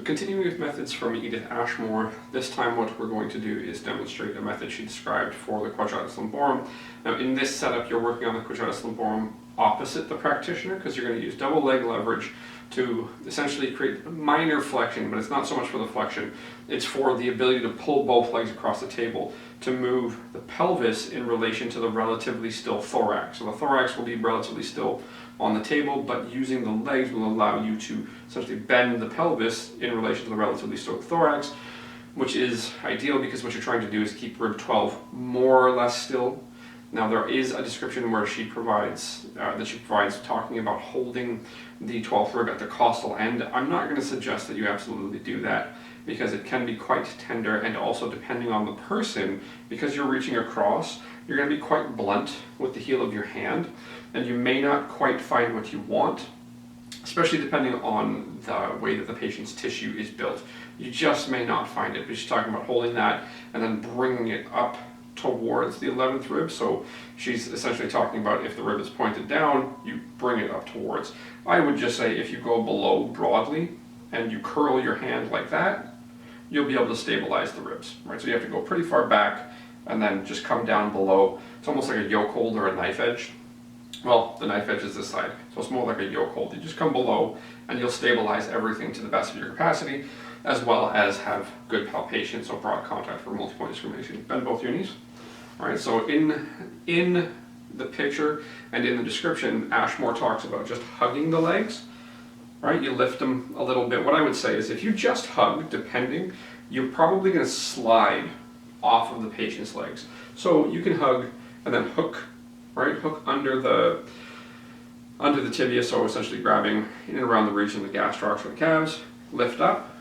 So continuing with methods from Edythe Ashmore, this time what we're going to do is demonstrate a method she described for the quadratus lumborum. Now in this setup you're working on the quadratus lumborum opposite the practitioner because you're going to use double leg leverage to essentially create minor flexion, but it's not so much for the flexion, it's for the ability to pull both legs across the table to move the pelvis in relation to the relatively still thorax. So the thorax will be relatively still on the table, but using the legs will allow you to essentially bend the pelvis in relation to the relatively still thorax, which is ideal because what you're trying to do is keep rib 12 more or less still. Now there is a description where she provides talking about holding the 12th rib at the costal end. I'm not going to suggest that you absolutely do that because it can be quite tender, and also depending on the person, because you're reaching across, you're going to be quite blunt with the heel of your hand and you may not quite find what you want, especially depending on the way that the patient's tissue is built. You just may not find it, but she's talking about holding that and then bringing it up towards the 11th rib. So she's essentially talking about if the rib is pointed down, you bring it up towards. I would just say if you go below broadly and you curl your hand like that, you'll be able to stabilize the ribs, right? So you have to go pretty far back and then just come down below. It's almost like a yoke hold or a knife edge. Well, the knife edge is this side, so it's more like a yoke hold. You just come below and you'll stabilize everything to the best of your capacity, as well as have good palpation, so broad contact for multi-point discrimination. Bend both your knees. All right, so in the picture and in the description, Ashmore talks about just hugging the legs, right? You lift them a little bit. What I would say is if you just hug, depending, you're probably going to slide off of the patient's legs. So you can hug and then hook, right? Hook under the tibia, so essentially grabbing in and around the region of the gastrocs or the calves, lift up,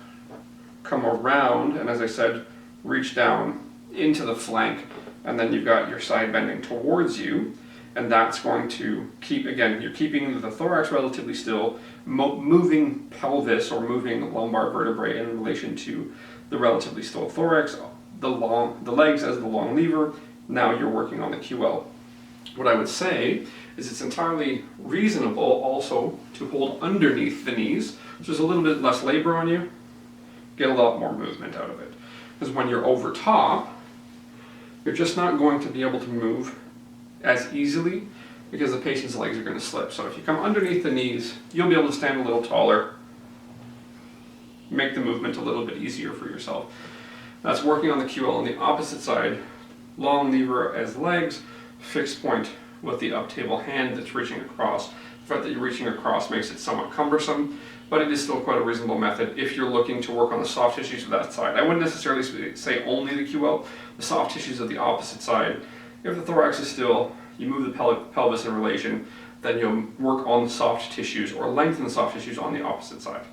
come around, and as I said, reach down into the flank, and then you've got your side bending towards you, and that's going to keep, again, you're keeping the thorax relatively still, moving pelvis or moving lumbar vertebrae in relation to the relatively still thorax, the legs as the long lever. Now you're working on the QL. What I would say is it's entirely reasonable also to hold underneath the knees, so there's a little bit less labor on you, get a lot more movement out of it. Because when you're over top, you're just not going to be able to move as easily because the patient's legs are going to slip. So if you come underneath the knees, you'll be able to stand a little taller, make the movement a little bit easier for yourself. That's working on the QL on the opposite side, long lever as legs, fixed point with the up table hand that's reaching across. The fact that you're reaching across makes it somewhat cumbersome, but it is still quite a reasonable method if you're looking to work on the soft tissues of that side. I wouldn't necessarily say only the QL, the soft tissues of the opposite side. If the thorax is still, you move the pelvis in relation, then you'll work on the soft tissues or lengthen the soft tissues on the opposite side.